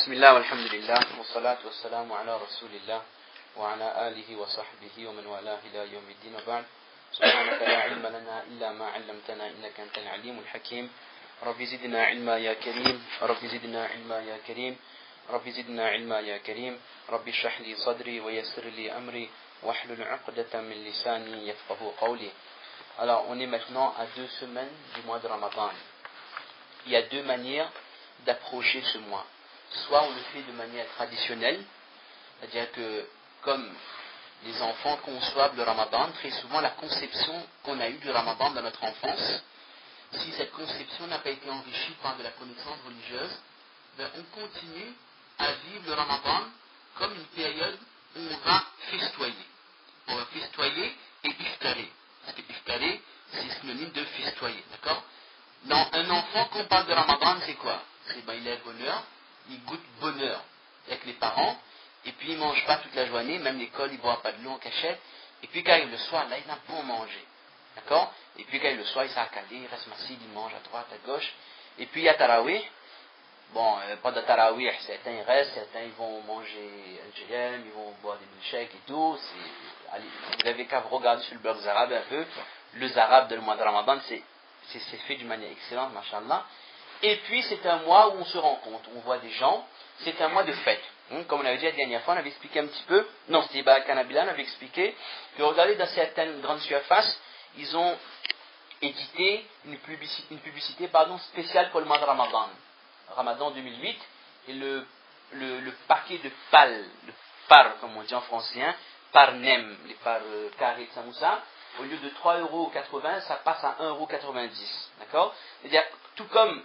بسم الله والحمد لله والصلاة والسلام على رسول الله وعلى آله وصحبه ومن والاه إلى يوم الدين وبعد سبحانك لا علم لنا إلا ما علمتنا إنك أنت العليم الحكيم رب زدنا علما يا كريم رب زدنا علما يا كريم رب زدنا علما يا كريم رب اشرح لي صدري ويسر لي أمري واحلل عقدة من لساني يفقهوا قولي. Alors on est maintenant à 2 semaines du mois de Ramadan. Il y a 2 manières d'approcher ce mois. Soit on le fait de manière traditionnelle, c'est-à-dire que comme les enfants conçoivent le Ramadan, très souvent la conception qu'on a eue du Ramadan dans notre enfance, si cette conception n'a pas été enrichie par de la connaissance religieuse, ben on continue à vivre le Ramadan comme une période où on va festoyer. On va festoyer et iftarer. Parce que iftarer, c'est synonyme de festoyer, d'accord? Dans un enfant, quand on parle de Ramadan, c'est quoi? C'est il est bonheur, il goûte bonheur avec les parents, et puis il ne mange pas toute la journée, même l'école, il ne boit pas de l'eau en cachette, et puis quand il est le soir, là, il n'a pas à manger, d'accord? Et puis quand il est le soir, il s'est accalé, il reste massif, il mange à droite, à gauche, et puis il y a Tarawih. Bon, pas de Tarawih, certains ils restent, certains ils vont manger un GM, ils vont boire des milkshakes et tout. Allez, vous n'avez qu'à regarder sur le blog arabe un peu. Le arabe de le mois de Ramadan, c'est fait d'une manière excellente, machallah. Et puis c'est un mois où on se rencontre, on voit des gens, c'est un mois de fête. Comme on avait dit la dernière fois, on avait expliqué un petit peu, non c'était Kanabila, on avait expliqué que regardez dans certaines grandes surfaces, ils ont édité une publicité spéciale pour le mois de Ramadan. Ramadan 2008, et le paquet de pal, le par, comme on dit en français, par nem, les par carrés de samoussa, au lieu de 3,80 €, ça passe à 1,90 €. D'accord? C'est-à-dire, tout comme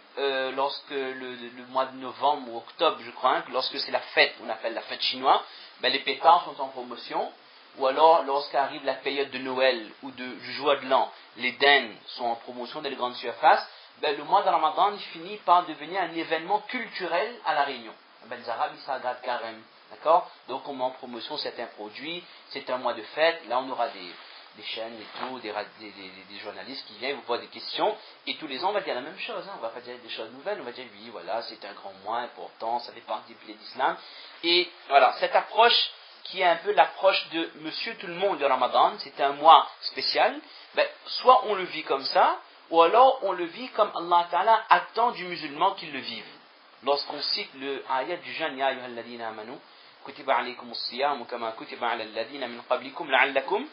lorsque le mois de novembre ou octobre, je crois, lorsque c'est la fête, on appelle la fête chinoise, ben les pétards sont en promotion, ou alors lorsqu'arrive la période de Noël ou du jour de l'an, les dindes sont en promotion dans les grandes surfaces. Ben, le mois de Ramadan finit par devenir un événement culturel à La Réunion. Ben, les Arabes, ils s'agradent carrément. D'accord? Donc, on met en promotion certains produits. C'est un mois de fête. Là, on aura des chaînes et tout, des journalistes qui viennent vous poser des questions. Et tous les ans, on va dire la même chose. On ne va pas dire des choses nouvelles. On va dire, oui, voilà, c'est un grand mois important. Ça fait partie des piliers d'Islam. Et voilà, cette approche qui est un peu l'approche de Monsieur Tout-le-Monde de Ramadan, c'est un mois spécial. Ben, soit on le vit comme ça, ou alors on le vit comme Allah Ta'ala attend du musulman qu'il le vive. Lorsqu'on cite le ayat du jeûne, Ya ayyuhal ladina amanu, kutiba alaykumus siyam kama kutiba ala alladina min qablikum la'allakum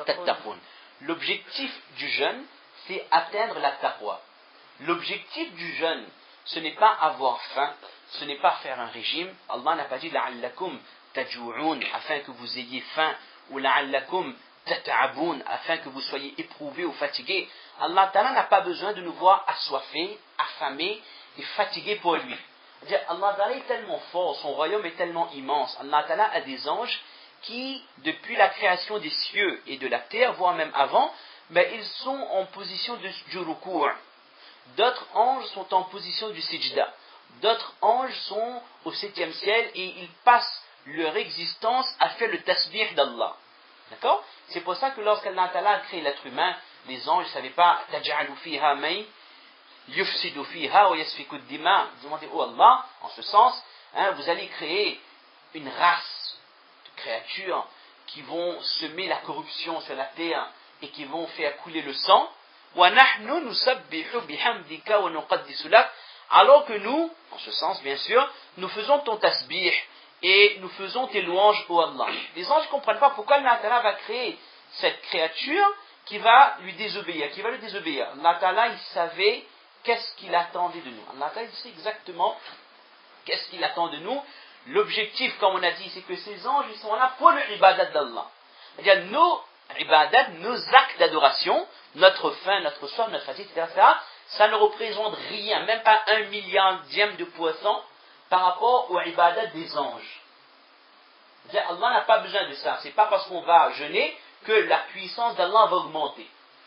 tattaqun. L'objectif du jeûne, c'est atteindre la taqwa. L'objectif du jeûne, ce n'est pas avoir faim, ce n'est pas faire un régime. Allah n'a pas dit la'allakum tajou'un, afin que vous ayez faim, ou la'allakum tata'aboun, afin que vous soyez éprouvés ou fatigués. Allah Ta'ala n'a pas besoin de nous voir assoiffés, affamés et fatigués pour lui. Allah Ta'ala est tellement fort, son royaume est tellement immense. Allah Ta'ala a des anges qui, depuis la création des cieux et de la terre, voire même avant, ils sont en position du rukou'. D'autres anges sont en position du sijda. D'autres anges sont au 7e ciel et ils passent leur existence à faire le tasbih d'Allah. D'accord? C'est pour ça que lorsqu'Allah Ta'ala a créé l'être humain, les anges ne savaient pas taj'alu fiha may yufsidu fiha wa yasfiku ad-dima. Ils demandaient, oh Allah, en ce sens, vous allez créer une race de créatures qui vont semer la corruption sur la terre et qui vont faire couler le sang. Wa nahnu nusabbihu bihamdika wa nuqaddisu lak. Alors que nous, en ce sens bien sûr, nous faisons ton tasbih et nous faisons tes louanges au Allah. Les anges ne comprennent pas pourquoi Allah Ta'ala va créer cette créature qui va lui désobéir, Allah Ta'ala, il savait qu'est-ce qu'il attendait de nous. Allah Ta'ala, il sait exactement qu'est-ce qu'il attend de nous. L'objectif, comme on a dit, c'est que ces anges, ils sont là pour le ibadat d'Allah. C'est-à-dire, nos ibadat, nos actes d'adoration, notre faim, notre soif, notre fatigue, etc., ça ne représente rien, même pas 1 milliardième de % par rapport au ibadat des anges. C'est-à-dire, Allah n'a pas besoin de ça. C'est pas parce qu'on va jeûner que la puissance d'Allah va augmenter.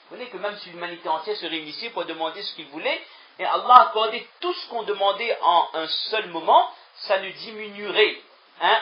Vous voyez que même si l'humanité entière se réunissait pour demander ce qu'il voulait, et Allah accordait tout ce qu'on demandait en un seul moment, ça ne diminuerait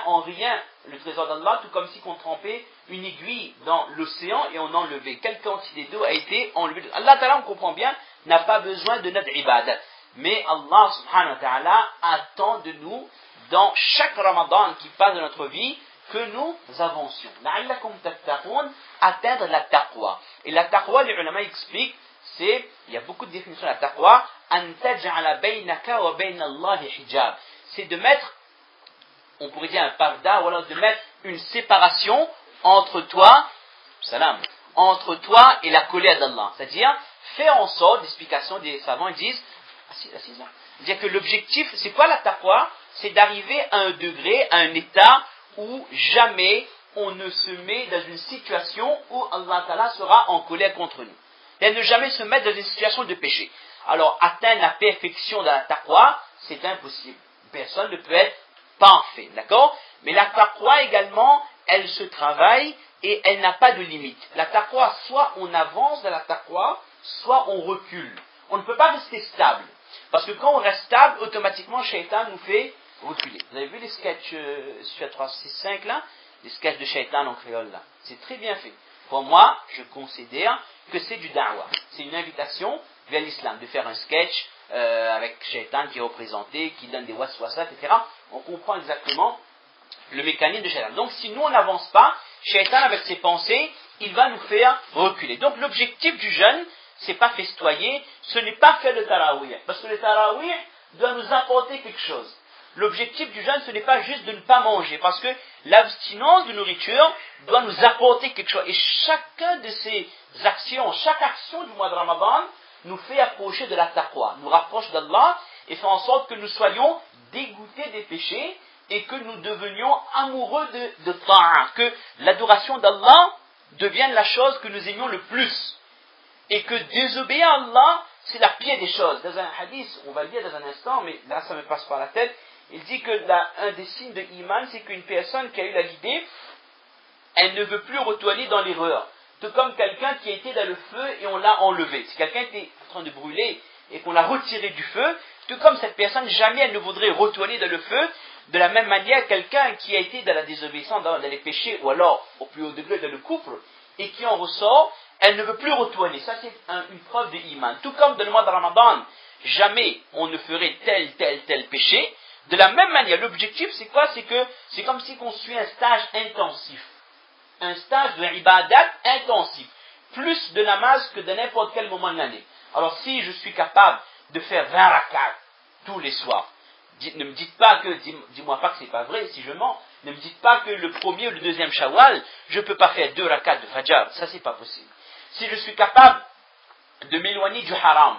en rien le trésor d'Allah, tout comme si on trempait une aiguille dans l'océan et on enlevait. Quelle quantité d'eau a été enlevée? Allah Ta'ala, on comprend bien, n'a pas besoin de notre ibadat. Mais Allah subhanahu wa ta'ala attend de nous dans chaque Ramadan qui passe dans notre vie, que nous avancions. La'allakum tattaqun, atteindre la taqwa. Et la taqwa, les ulama expliquent, il y a beaucoup de définitions de la taqwa, an taj'ala baynaka wa bayna Allahi hijab. C'est de mettre, on pourrait dire un parda, ou alors de mettre une séparation entre toi, entre toi et la colère d'Allah. C'est-à-dire, faire en sorte, l'explication des savants, ils disent, assise là. C'est-à-dire que l'objectif, c'est quoi la taqwa? C'est d'arriver à un degré, à un état où jamais on ne se met dans une situation où Allah Ta'ala sera en colère contre nous. Et ne jamais se mettre dans une situation de péché. Alors, atteindre la perfection de la taqwa, c'est impossible. Personne ne peut être parfait, d'accord? Mais la taqwa également, elle se travaille et elle n'a pas de limite. La taqwa, soit on avance dans la taqwa, soit on recule. On ne peut pas rester stable. Parce que quand on reste stable, automatiquement, Shaitan nous fait reculer. Vous avez vu les sketchs sur 365 là? Les sketchs de Shaitan en créole là. C'est très bien fait. Pour moi, je considère que c'est du da'wah. C'est une invitation vers l'islam, de faire un sketch avec Shaitan qui est représenté, qui donne des waswasa, etc. On comprend exactement le mécanisme de Shaitan. Donc si nous on n'avance pas, Shaitan avec ses pensées, il va nous faire reculer. Donc l'objectif du jeûne, c'est pas festoyer, ce n'est pas faire le tarawih. Parce que le tarawih doit nous apporter quelque chose. L'objectif du jeûne, ce n'est pas juste de ne pas manger, parce que l'abstinence de nourriture doit nous apporter quelque chose. Et chacun de ces actions, chaque action du mois de Ramadan, nous fait approcher de la taqwa, nous rapproche d'Allah, et fait en sorte que nous soyons dégoûtés des péchés, et que nous devenions amoureux de ta'a, que l'adoration d'Allah devienne la chose que nous aimions le plus. Et que désobéir à Allah, c'est la pire des choses. Dans un hadith, on va le dire dans un instant, mais là ça me passe par la tête, il dit que un des signes de Iman, c'est qu'une personne qui a eu la guidée, elle ne veut plus retourner dans l'erreur. Tout comme quelqu'un qui a été dans le feu et on l'a enlevé. Si quelqu'un était en train de brûler et qu'on l'a retiré du feu, tout comme cette personne, jamais elle ne voudrait retourner dans le feu. De la même manière, quelqu'un qui a été dans la désobéissance, dans les péchés, ou alors au plus haut degré dans le couple, et qui en ressort, elle ne veut plus retourner. Ça, c'est une preuve de Iman. Tout comme dans le mois de Ramadan, jamais on ne ferait tel péché. De la même manière, l'objectif, c'est quoi? C'est comme si on suit un stage intensif. Un stage de ibadat intensif. Plus de namaz que de n'importe quel moment de l'année. Alors, si je suis capable de faire 20 rakats tous les soirs, ne me dites pas que, dis-moi pas que c'est pas vrai, si je mens, ne me dites pas que le premier ou le deuxième shawwal, je ne peux pas faire 2 rakats de fajr. Ça, c'est pas possible. Si je suis capable de m'éloigner du haram,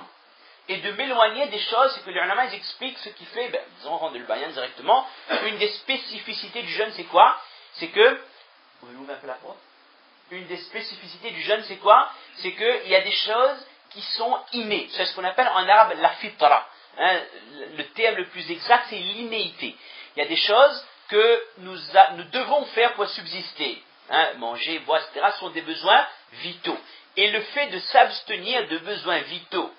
et de m'éloigner des choses, c'est que les ulama expliquent ce qui fait, disons, rendre le bayan directement, une des spécificités du jeûne, c'est quoi? C'est que, vous pouvez ouvrir un peu la porte? Une des spécificités du jeûne, c'est quoi? C'est qu'il y a des choses qui sont innées. C'est ce qu'on appelle en arabe la fitra. Le terme le plus exact, c'est l'innéité. Il y a des choses que nous devons faire pour subsister. Manger, boire, etc. sont des besoins vitaux. Et le fait de s'abstenir de besoins vitaux,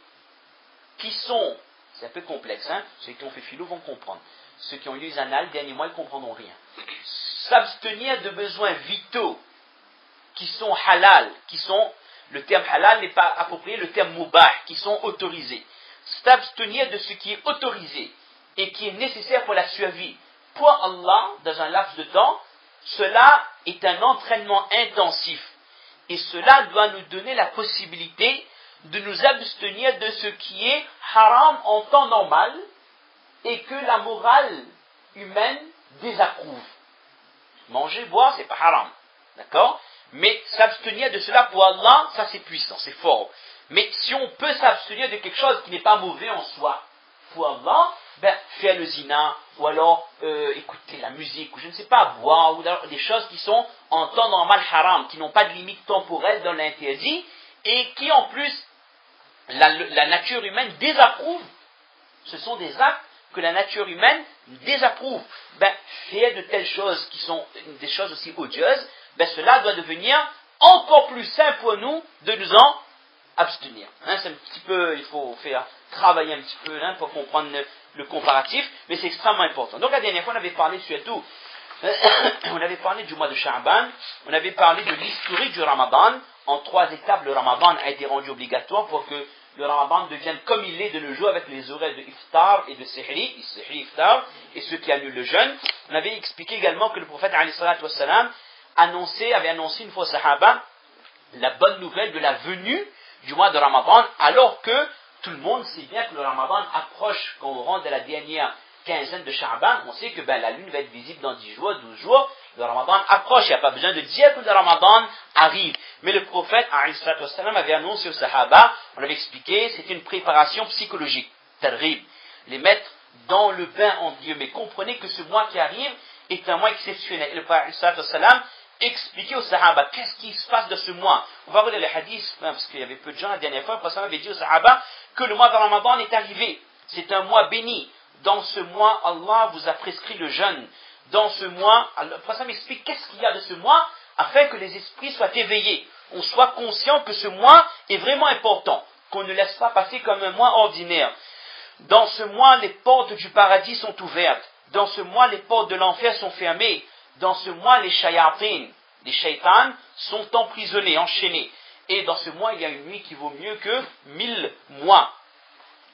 qui sont, c'est un peu complexe, ceux qui ont fait philo vont comprendre. Ceux qui ont lu les annales, derniers mois, ils ne comprendront rien. S'abstenir de besoins vitaux, qui sont halal, le terme halal n'est pas approprié, le terme mubah, qui sont autorisés. S'abstenir de ce qui est autorisé et qui est nécessaire pour la survie pour Allah dans un laps de temps, cela est un entraînement intensif. Et cela doit nous donner la possibilité de nous abstenir de ce qui est haram en temps normal et que la morale humaine désapprouve. Manger, boire, c'est pas haram. D'accord? Mais s'abstenir de cela pour Allah, ça c'est puissant, c'est fort. Mais si on peut s'abstenir de quelque chose qui n'est pas mauvais en soi, pour Allah, faire le zina, ou alors écouter la musique, ou je ne sais pas, boire, ou des choses qui sont en temps normal haram, qui n'ont pas de limite temporelle dans l'interdit, et qui en plus, la nature humaine désapprouve. Ce sont des actes que la nature humaine désapprouve. Faire de telles choses qui sont des choses aussi odieuses, cela doit devenir encore plus simple pour nous de nous en abstenir. C'est un petit peu, il faut faire travailler un petit peu pour comprendre le comparatif, mais c'est extrêmement important. Donc la dernière fois, on avait parlé surtout, on avait parlé du mois de Sha'ban, on avait parlé de l'historique du Ramadan. En 3 étapes, le Ramadan a été rendu obligatoire pour que le Ramadan devienne comme il est de nos jours avec les horaires de iftar et de sihri iftar, et ceux qui annulent le jeûne. On avait expliqué également que le prophète avait annoncé une fois aux Sahaba la bonne nouvelle de la venue du mois de Ramadan, alors que tout le monde sait bien que le Ramadan approche quand on rentre à la dernière quinzaine de Sha'ban. On sait que la lune va être visible dans 10 jours, 12 jours. Le Ramadan approche, il n'y a pas besoin de dire que le Ramadan arrive. Mais le prophète avait annoncé aux Sahaba, on avait expliqué, c'était une préparation psychologique, targhib, les mettre dans le bain en Dieu. Mais comprenez que ce mois qui arrive est un mois exceptionnel. Et le prophète expliquer aux Sahaba qu'est-ce qui se passe de ce mois. On va regarder les hadiths, parce qu'il y avait peu de gens la dernière fois. Le prophète avait dit aux Sahaba que le mois de Ramadan est arrivé. C'est un mois béni. Dans ce mois, Allah vous a prescrit le jeûne. Dans ce mois, le prophète m'explique qu'est-ce qu'il y a de ce mois, afin que les esprits soient éveillés. On soit conscient que ce mois est vraiment important, qu'on ne laisse pas passer comme un mois ordinaire. Dans ce mois, les portes du paradis sont ouvertes. Dans ce mois, les portes de l'enfer sont fermées. Dans ce mois, les shaitans sont emprisonnés, enchaînés. Et dans ce mois, il y a une nuit qui vaut mieux que 1000 mois.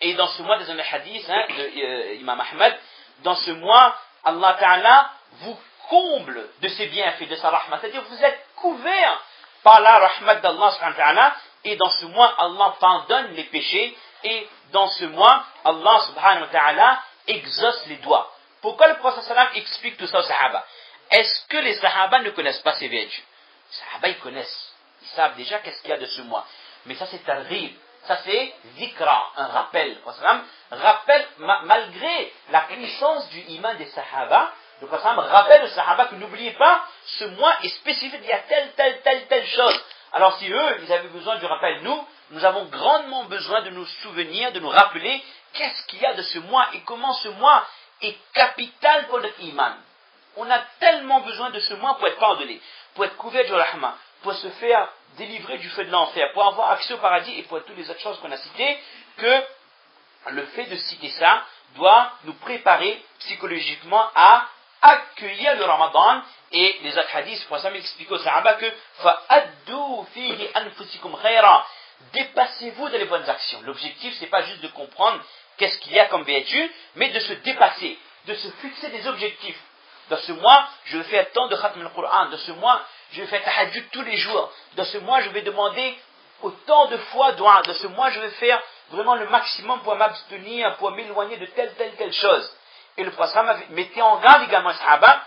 Et dans ce mois, dans le hadith de Imam Ahmad, dans ce mois, Allah Ta'ala vous comble de ses bienfaits, de sa rahmat. C'est-à-dire que vous êtes couverts par la rahmat d'Allah Subhanahu wa Ta'ala. Et dans ce mois, Allah pardonne les péchés. Et dans ce mois, Allah Subhanahu wa Ta'ala exauce les doigts. Pourquoi le prophète sallam explique tout ça aux Sahaba? Est-ce que les Sahaba ne connaissent pas ces vertus? Les Sahaba, ils connaissent. Ils savent déjà qu'est-ce qu'il y a de ce mois. Mais ça, c'est targhib. Ça, c'est zikra, un rappel. Le prophète rappelle, malgré la puissance du iman des Sahaba, le prophète rappelle aux Sahaba que n'oubliez pas, ce mois est spécifique, il y a telle chose. Alors si eux, ils avaient besoin du rappel, nous avons grandement besoin de nous souvenir, de nous rappeler qu'est-ce qu'il y a de ce mois et comment ce mois est capital pour notre iman. On a tellement besoin de ce mois pour être pardonné, pour être couvert du rahma, pour se faire délivrer du feu de l'enfer, pour avoir accès au paradis et pour toutes les autres choses qu'on a citées, que le fait de citer ça doit nous préparer psychologiquement à accueillir le Ramadan. Et les autres hadiths, pour ça m'expliquer aux Sahaba que فَأَدُّوا فِيهِ أَنفُسِكُمْ خَيْرًا, dépassez-vous dans les bonnes actions. L'objectif, c'est pas juste de comprendre qu'est-ce qu'il y a comme vertu, mais de se dépasser, de se fixer des objectifs. Dans ce mois, je vais faire tant de khatm al-Qur'an. Dans ce mois, je vais faire tahajjud tous les jours. Dans ce mois, je vais demander autant de fois dua. Dans ce mois, je vais faire vraiment le maximum pour m'abstenir, pour m'éloigner de telle chose. Et le prophète mettait en garde également les Sahaba.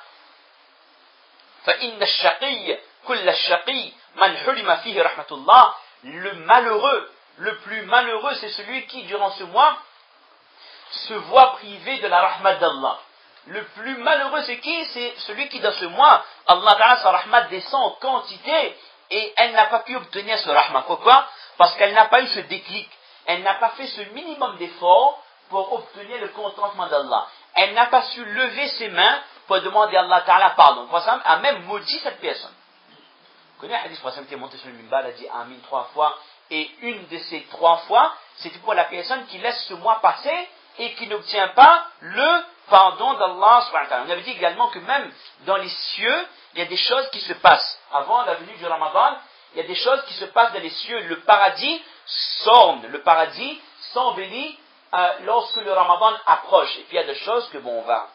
فَإِنَّ الشَّقِيَّ كُلَّ الشَّقِيِّ مَنْ حُرِمَ فِيهِ رَحْمَةُ اللَّهِ. Le malheureux, le plus malheureux, c'est celui qui, durant ce mois, se voit privé de la rahmat d'Allah. Le plus malheureux, c'est qui? C'est celui qui, dans ce mois, Allah Ta'ala, sa rahmat descend en quantité et elle n'a pas pu obtenir ce rahmat. Pourquoi? Parce qu'elle n'a pas eu ce déclic. Elle n'a pas fait ce minimum d'effort pour obtenir le contentement d'Allah. Elle n'a pas su lever ses mains pour demander à Allah Ta'ala pardon. Le prophète a même maudit cette personne. Vous connaissez le hadith, le prophète qui est monté sur le minbar, a dit Amin 3 fois. Et une de ces 3 fois, c'était pour la personne qui laisse ce mois passer et qui n'obtient pas le pardon d'Allah subhanahu wa ta'ala. On avait dit également que même dans les cieux, il y a des choses qui se passent. Avant la venue du Ramadan, il y a des choses qui se passent dans les cieux. Le paradis s'embellit lorsque le Ramadan approche. Et puis il y a des choses que, bon, on va,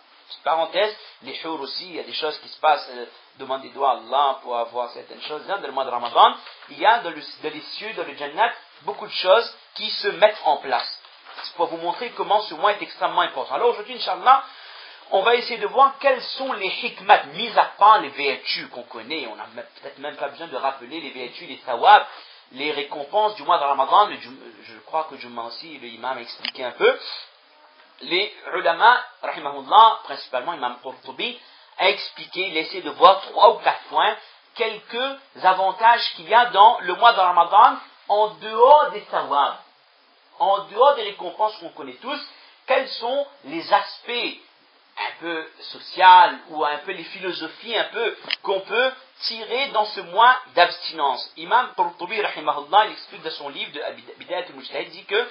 parenthèse, les jours aussi, il y a des choses qui se passent, demander doigt à Allah pour avoir certaines choses. Dans le mois de Ramadan, il y a dans les cieux, dans le Jannat, beaucoup de choses qui se mettent en place. C'est pour vous montrer comment ce mois est extrêmement important. Alors aujourd'hui, Inch'Allah, on va essayer de voir quelles sont les hikmat, mis à part les vertus qu'on connaît. On n'a peut-être même pas besoin de rappeler les vertus, les thawab, les récompenses du mois de Ramadan. Je crois que Jumma aussi, le imam a expliqué un peu. Les ulama, rahimahullah, principalement Imam Qurtubi, a expliqué, il a essayé de voir 3 ou 4 points, quelques avantages qu'il y a dans le mois de Ramadan, en dehors des thawab. En dehors des récompenses qu'on connaît tous, quels sont les aspects un peu sociaux ou un peu les philosophies un peu qu'on peut tirer dans ce mois d'abstinence. Imam Qurtubi, rahimahullah, il explique dans son livre de Bidayat al-Mujtahid, dit que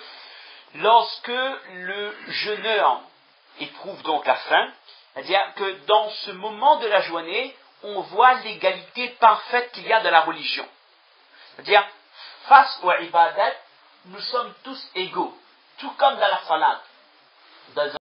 lorsque le jeûneur éprouve donc la faim, c'est-à-dire que dans ce moment de la journée, on voit l'égalité parfaite qu'il y a de la religion. C'est-à-dire, face aux ibadat, nous sommes tous égaux. Tout comme dans la salat. Dans